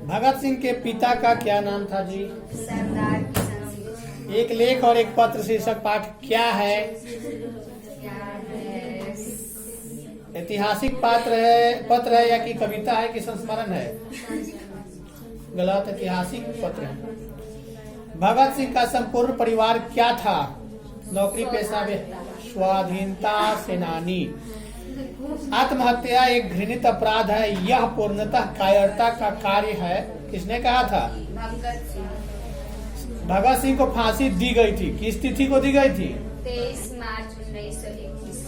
भगत सिंह के पिता का क्या नाम था जी? सरदार किशन सिंह। एक लेख और एक पत्र शीर्षक पाठ क्या है? ऐतिहासिक पत्र है या कि कविता है कि संस्मरण है? गलत, ऐतिहासिक पत्र है। भगत सिंह का संपूर्ण परिवार क्या था? नौकरी पेशा स्वाधीनता सेनानी। आत्महत्या एक घृणित अपराध है, यह पूर्णतः कायरता का कार्य है, किसने कहा था? भगत सिंह को फांसी दी गई थी, किस तिथि को दी गई थी? 23 मार्च 1921।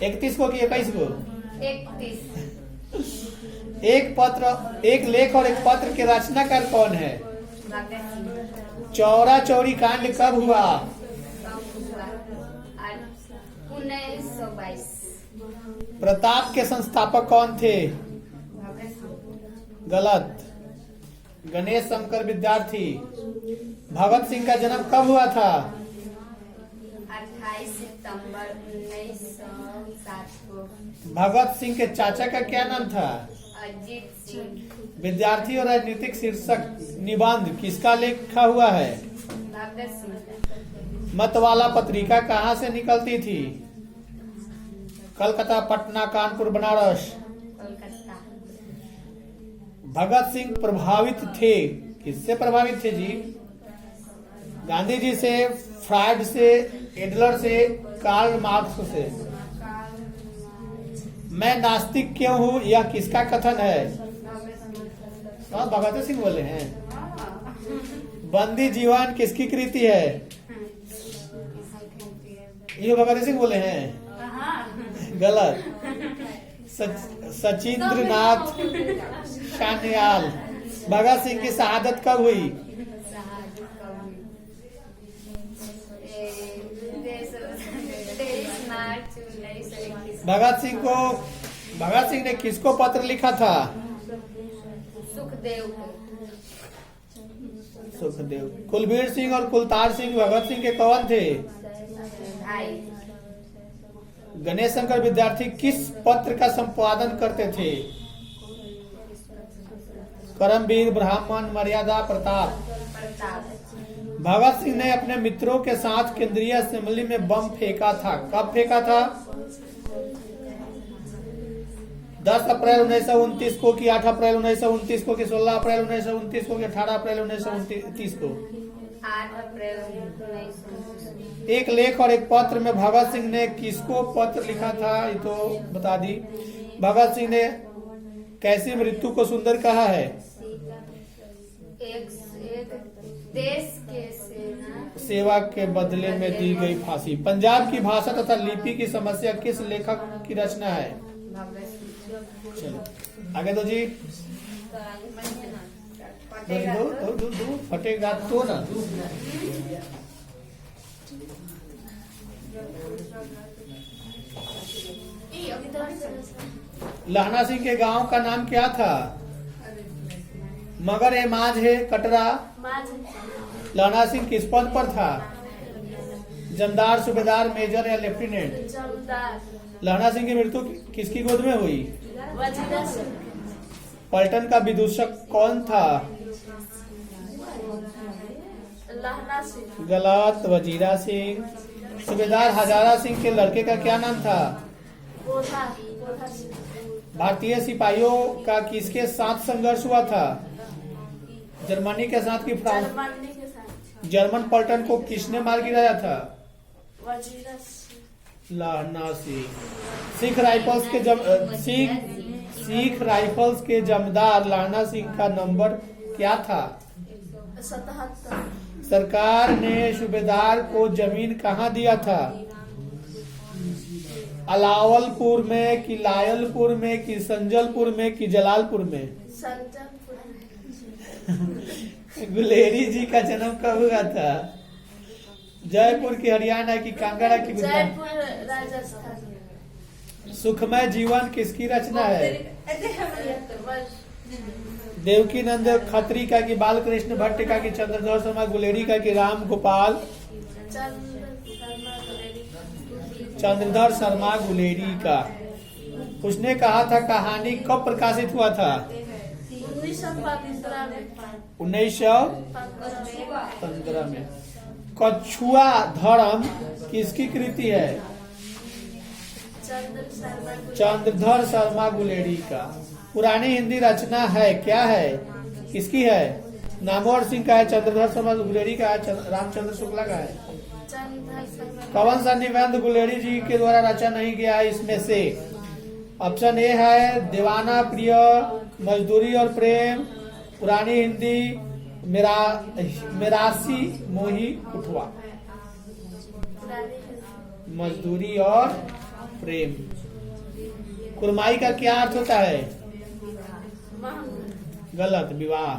31 को कि 21 को? 31। एक लेख और एक पत्र के रचनाकार कौन है? भगत सिंह। चौरा चौरी कांड कब हुआ? 1922। प्रताप के संस्थापक कौन थे? भगत सिंह। गलत, गणेश शंकर विद्यार्थी। भगत सिंह का जन्म कब हुआ था? 28 सितंबर 1907 को। भगत सिंह के चाचा का क्या नाम था? अजीत सिंह। विद्यार्थी और राजनीतिक शीर्षक निबंध किसका लिखा हुआ है? भगत सिंह। मतवाला पत्रिका कहाँ से निकलती थी? कलकत्ता, पटना, कानपुर, बनारस। कोलकाता। भगत सिंह प्रभावित थे, किससे प्रभावित थे जी? गांधी जी से, फ्रायड से, एडलर से, कार्ल मार्क्स से। मैं नास्तिक क्यों हूँ, यह किसका कथन है? भगत सिंह बोले हैं। बंदी जीवन किसकी कृति है? ये भगत सिंह बोले हैं। गलत, सचिंद्र नाथ सान्याल। भगत सिंह की शहादत कब हुई? 23 मार्च 1921। भगत सिंह ने किसको पत्र लिखा था? सुखदेव को। सुखदेव। कुलबीर सिंह और कुलतार सिंह भगत सिंह के कौन थे? भाई। गणेश शंकर विद्यार्थी किस पत्र का संपादन करते थे? करमवीर, ब्राह्मण, मर्यादा, प्रताप। भगत सिंह ने अपने मित्रों के साथ केंद्रीय असेंबली में बम फेंका था, कब फेंका था? 10 अप्रैल 1929 को कि 8 अप्रैल 1929 को कि 16 अप्रैल 1929 को कि 18 अप्रैल 1929 को? 8 अप्रैल 1929। एक लेख और एक पत्र में भगत सिंह ने किसको पत्र लिखा था, ये तो बता दी। भगत सिंह ने कैसी मृत्यु को सुंदर कहा है? एक देश के सेवा के बदले में दी गई फांसी। पंजाब की भाषा तथा लिपि की समस्या किस लेखक की रचना है? चलो आगे दो जी। दो फटेगा तो ना। लहना सिंह के गांव का नाम क्या था? मगर ए माझ है कटरा। लहना सिंह किस पद पर था? जमदार, सूबेदार, मेजर या लेफ्टिनेंट? लहना सिंह की मृत्यु किसकी गोद में हुई? पलटन का विदूषक कौन था? गलत, वजीरा सिंह। सूबेदार हजारा सिंह के लड़के का क्या नाम था? भारतीय सिपाहियों का किसके साथ संघर्ष हुआ था? जर्मनी के साथ कि फ्रांस? जर्मन पलटन को किसने मार गिराया था? लहना सिंह। सिख राइफल्स के जमींदार लहना सिंह का नंबर क्या था? 77। सरकार ने सूबेदार को जमीन कहाँ दिया था? अलावलपुर में कि लायलपुर में कि संजलपुर में कि जलालपुर में? गुलेरी जी का जन्म कब हुआ था? जयपुर की हरियाणा की कांगड़ा की? जयपुर राजस्थान। सुखमय जीवन किसकी रचना है? देवकी नंद खत्री का कि बालकृष्ण भट्ट का कि चंद्रधर शर्मा गुलेरी का कि राम गोपाल? चंद्रधर शर्मा गुलेरी का। उसने कहा था कहानी कब प्रकाशित हुआ था? 1915 में। कछुआ धर्म किसकी कृति है? चंद्रधर शर्मा गुलेरी का। पुरानी हिंदी रचना है, क्या है, किसकी है? नामवर सिंह का है, चंद्रधर शर्मा गुलेरी का है, रामचंद्र शुक्ला का है। कौन सा निबंध गुलेरी जी के द्वारा रचा नहीं गया है इसमें से? ऑप्शन ए है दीवाना प्रिय, मजदूरी और प्रेम, पुरानी हिंदी, मेरासी मोही कुठवा। मजदूरी और प्रेम। कुरमाई का क्या अर्थ होता है? गलत, विवाह।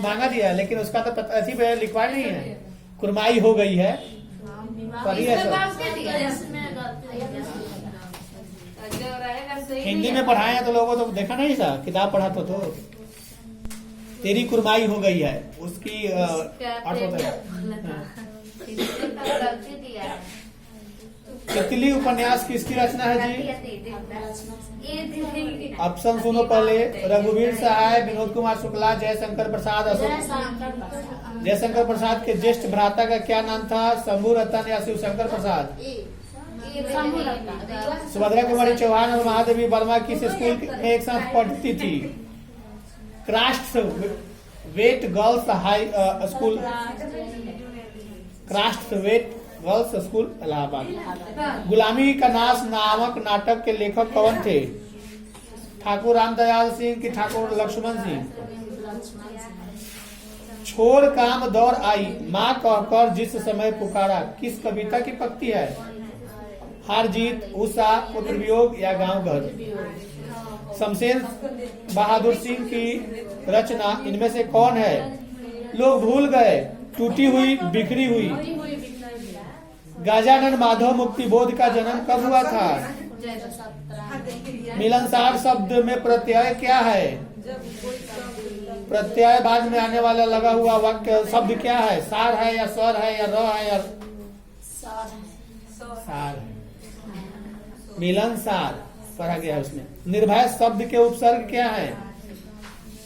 मांगा दिया है, लेकिन उसका तो ऐसी पे लिखवा नहीं है। कुरमाई हो गई है, पढ़िए सर। हिंदी में पढ़ाए हैं तो लोगों तो देखा नहीं था, किताब पढ़ा तो तेरी कुरमाई हो गई है, उसकी अर्थ होता है। तितली उपन्यास किसकी रचना है जी? ऑप्शन सुनो पहले। रघुवीर सहाय, विनोद कुमार शुक्ला, जयशंकर प्रसाद, अशोक। जयशंकर प्रसाद के ज्येष्ठ भ्राता का क्या नाम था? शंभू रतन या शिवशंकर प्रसाद? सुभद्रा कुमारी चौहान और महादेवी वर्मा किस स्कूल में एक साथ पढ़ती थी? Crosthwaite girls high school, Crosthwaite girls school Allahabad. गुलामी का नाश नामक नाटक के लेखक कौन थे? ठाकुर रामदयाल सिंह की ठाकुर लक्ष्मण सिंह? छोड़ काम दौड़ आई, माँ कहकर जिस समय पुकारा, किस कविता की पंक्ति है? हार जीत, उषा, पुत्र वियोग या गांव घर? शमशेर बहादुर सिंह की रचना इनमें से कौन है? लोग भूल गए, टूटी हुई, बिखरी हुई। गजानन माधव मुक्ति बोध का जन्म कब हुआ था? मिलनसार शब्द में प्रत्यय क्या है? प्रत्यय बाद में आने वाला लगा हुआ वाक्य शब्द क्या है? सार है या स्वर है या र है या सार है? मिलनसार पढ़ा गया है उसमें। निर्भय शब्द के उपसर्ग क्या है?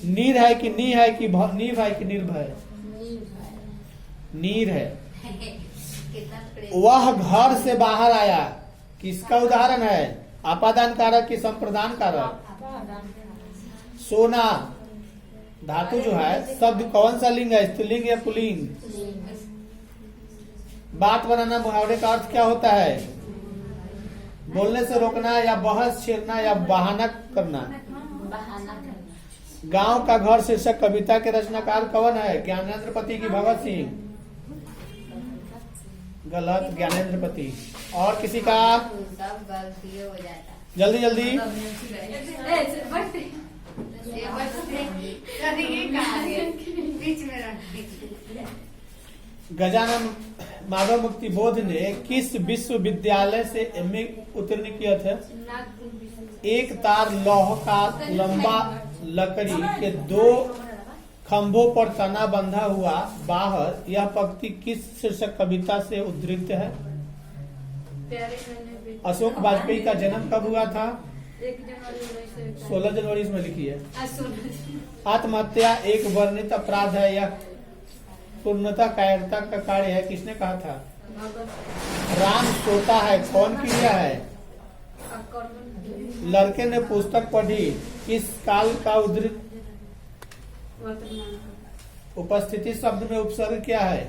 नीर है कि नी है कि नीव है कि निर्भय? नीर है। वह घर से बाहर आया किसका उदाहरण है? आपादान कारक की संप्रदान कारक? सोना धातु जो है, शब्द कौन सा लिंग है? स्त्रीलिंग या पुल्लिंग? बात बनाना मुहावरे का अर्थ क्या होता है? बोलने से रोकना या बहस छेड़ना या बहाना करना? गांव का घर शीर्षक कविता के रचनाकार कौन है? ज्ञानेंद्र पति की भगत सिंह? गलत, ज्ञानेंद्र पति। और किसी का? जल्दी जल्दी। गजानन माधव मुक्ति बोध ने किस विश्वविद्यालय से एमए उत्तीर्ण किया था? एक तार लौह का लंबा लकड़ी के 2 खंभों पर तना बंधा हुआ बाहर, यह पंक्ति किस शीर्षक कविता से उद्धृत है? अशोक वाजपेयी का जन्म कब हुआ था? 16 जनवरी इसमें लिखी है। आत्महत्या एक वर्णित अपराध है, यह पूर्णतः कायरता का कार्य है, किसने कहा था? राम सोता है कौन क्रिया है? लड़के ने पुस्तक पढ़ी किस काल का उद्धृत? उपस्थिति शब्द में उपसर्ग क्या है?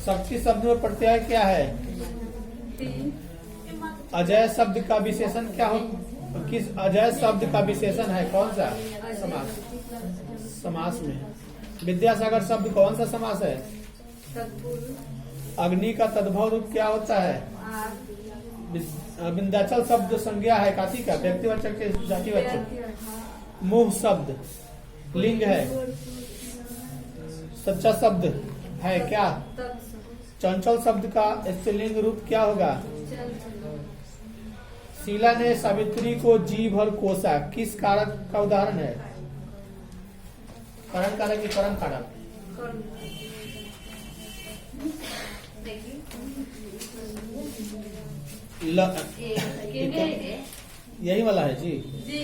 शक्ति शब्द में प्रत्यय क्या है? अजय शब्द का विशेषण क्या हो? किस अजय शब्द का विशेषण है? कौन सा समास? समास में विद्यासागर शब्द कौन सा समास है? अग्नि का तद्भव रूप क्या होता है? विंध्याचल शब्द संज्ञा है काती का, व्यक्तिवाचक के जातिवाचक। मुह शब्द लिंग है, सच्चा शब्द है क्या? चंचल शब्द का स्त्रीलिंग रूप क्या होगा? शीला ने सावित्री को जी भर कोसा, किस कारक का उदाहरण है? करण कारक की करण कारक? यही वाला है जी। जी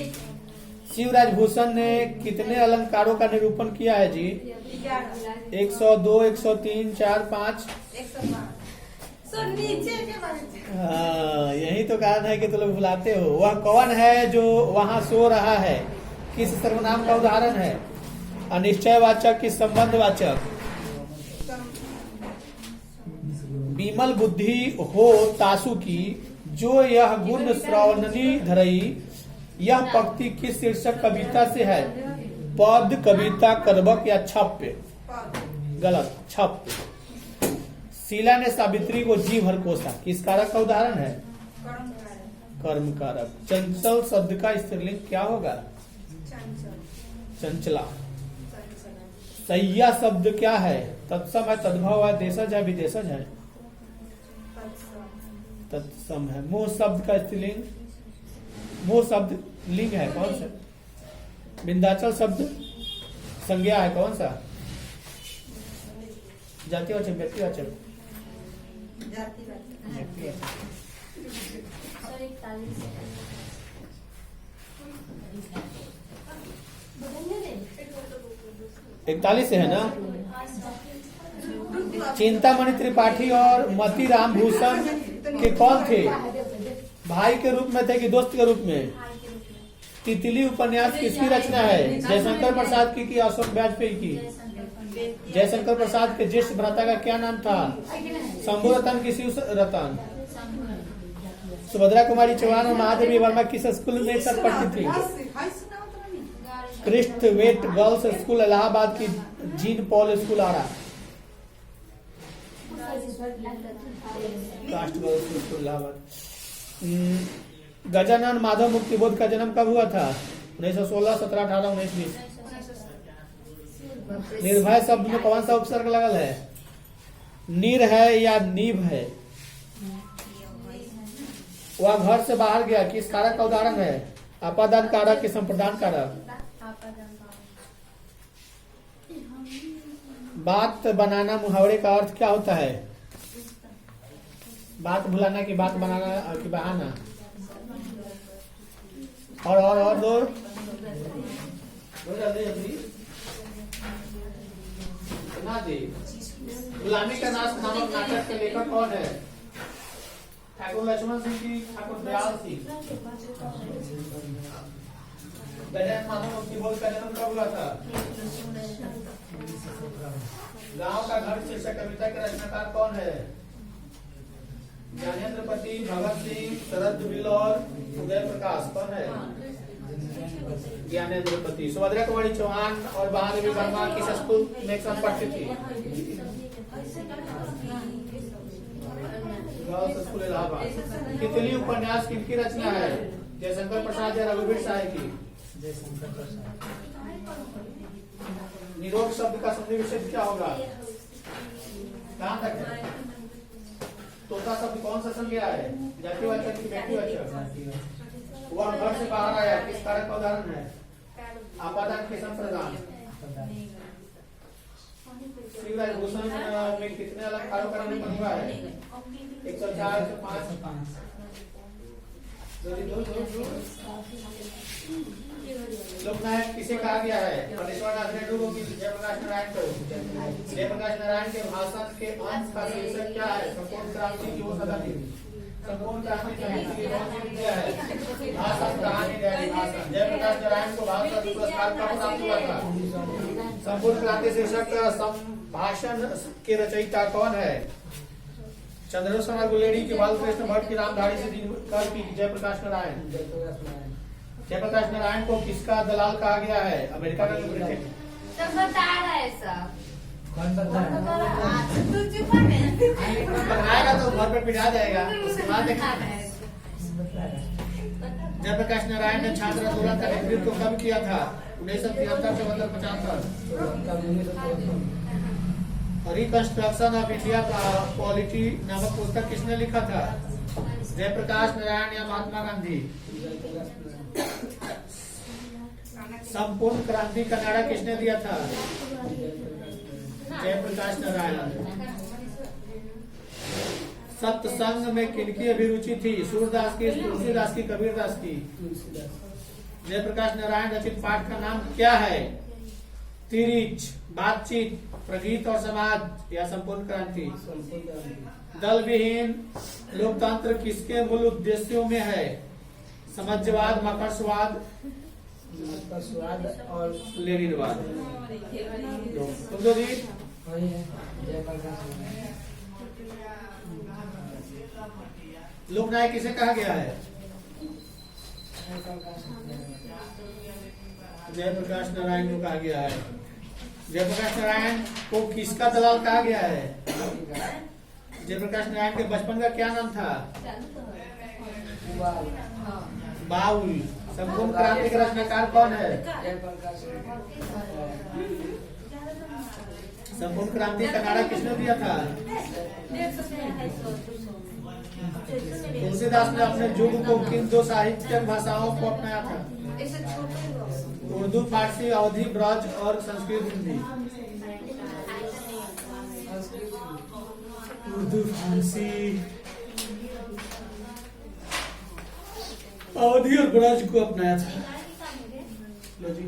शिवराज भूषण ने कितने अलंकारों का निरूपण किया है जी? 102, 103, 4, 5। 105 नीचे के बारे हाँ, यही तो कारण है कि तुम लोग भुलाते हो। वह कौन है जो वहाँ सो रहा है? किस सर्वनाम का उदाहरण है? अनिश्चयवाचक कि संबंधवाचक? विमल बुद्धि हो तासु की, जो यह गुण श्रवणनी धरई। यह पंक्ति किस शीर्षक कविता से है? पद, कविता, करबक या छप्य? गलत, छप्य। शीला ने सावित्री को जी भर कोसा, किस कारक का उदाहरण है? कर्म कारक। चंचल शब्द का स्त्रीलिंग क्या होगा? चंचला। सैया शब्द क्या है? तत्सम है, तद्भव है, देशज है, विदेशज है? तत्सम है। मोह शब्द का स्त्रीलिंग, मोह शब्द लिंग है, कौन सा? विंध्याचल शब्द संज्ञा है, कौन सा? जातिवाचक, व्यक्तिवाचक? इकतालीस से है ना? चिंतामणि त्रिपाठी और मतीराम भूषण के कौन थे? भाई के रूप में थे कि दोस्त के रूप में? तितली उपन्यास किसकी रचना है? जयशंकर प्रसाद की अशोक वाजपेयी की? जयशंकर प्रसाद के ज्येष्ठ भ्राता का क्या नाम था? शंभु रतन की शिव रतन? सुभद्रा कुमारी चौहान और महादेवी वर्मा किस स्कूल में सर पढ़ती थी? Crosthwaite girls school Allahabad की जीन पॉल स्कूल आरा? Crosthwaite girls school Allahabad. Gajanan Madhav Muktibodh का जन्म कब हुआ था? 1916, 17, 18, 19, 20? निर्भय शब्द में कौन सा उपसर्ग लगल है? नीर है या नीब है? वह घर से बाहर गया, किस कारक का उदाहरण है? अपादान कारक कि संप्रदान कारक? बात बनाना मुहावरे का अर्थ क्या होता है? बात भुलाना की बात बनाना की बहाना? और दो जल्दी ना दी। गुलामी का नाश नामक नाटक के लेखक कौन है? ठाकुर लक्ष्मण सिंह की, ठाकुर दयाल सिंह? गजानन माधव मुक्तिबोध का जन्म कब हुआ था? गांव का घर शीर्षक कविता के रचनाकार कौन है? ज्ञानेन्द्रपति, भगत सिंह, शरद बिल और उदय प्रकाश? कौन है? ज्ञानेन्द्रपति। सुभद्रा कुमारी चौहान और महादेवी वर्मा किस स्कूल में साथ पढ़ती थी? Girls school Allahabad. तितली उपन्यास किनकी रचना है? जयशंकर प्रसाद या रघुवीर साय की? निरोग शब्द का संधि विच्छेद क्या होगा? कहाँ तक है? तोता शब्द कौन सा संज्ञा है? जातिवाचक कि व्यक्तिवाचक? वह घर से बाहर आया, किस कारक का उदाहरण है? आपादान कि संप्रदान? शिवराज भूषण में कितने अलंकारों का निरूपण हुआ है? 104, 105? लोकनायक किसे कहा गया है? परमेश्वर नाथ रेड्डी को कि जयप्रकाश नारायण को? जयप्रकाश नारायण के भाषण के अंश का शीर्षक क्या है? संपूर्ण क्रांति की वो सदा थी। संपूर्ण क्रांति की क्या है? भाषण, कहानी, डायरी, भाषण। जयप्रकाश नारायण को भारत रत्न पुरस्कार कब प्राप्त हुआ था? संपूर्ण क्रांति शीर्षक संभाषण के रचयिता कौन है? चंद्रेश्वर गुलेरी की, बालकृष्ण भट्ट की, रामधारी से दिनकर की, जयप्रकाश नारायण? जयप्रकाश नारायण को किसका दलाल कहा गया है? अमेरिका का? ब्रिटेन? सब बता रहा है सब। कौन बनाएगा तो घर पे पिटा जाएगा, उसके बाद जयप्रकाश नारायण ने छात्र आंदोलन का नेतृत्व कब किया था? 1973 से 75। रिकंस्ट्रक्शन ऑफ इंडिया पॉलिटी नामक पुस्तक किसने लिखा था? जयप्रकाश नारायण या महात्मा गांधी? संपूर्ण क्रांति का नारा किसने दिया था? जयप्रकाश नारायण। सत्संग में किनकी अभिरुचि थी? सूरदास की, तुलसीदास की, कबीरदास की? जयप्रकाश नारायण रचित पाठ का नाम क्या है? तिरिच, बातचीत, प्रगीत और समाज या संपूर्ण क्रांति? दल विहीन लोकतंत्र किसके मूल उद्देश्यों में है? समाजवाद, मकरस्वाद, स्वाद और लेनिनवाद। तुम दो दी। वही है जयप्रकाश। लोकनायक किसे कहा गया है? जयप्रकाश नारायण को कहा गया है। जयप्रकाश नारायण को किसका दलाल कहा गया है? जयप्रकाश नारायण के बचपन का क्या नाम था? बाउल। संपूर्ण क्रांति के रचनाकार कौन है? संपूर्ण क्रांति का नारा किसने दिया था? तुलसीदास ने अपने युग को किन दो साहित्यिक भाषाओं को अपनाया था? उर्दू, फारसी, अवधी, ब्रज और संस्कृत, हिंदी। उर्दू, फारसी, अवधी और ब्रज को अपनाया था। लो जी।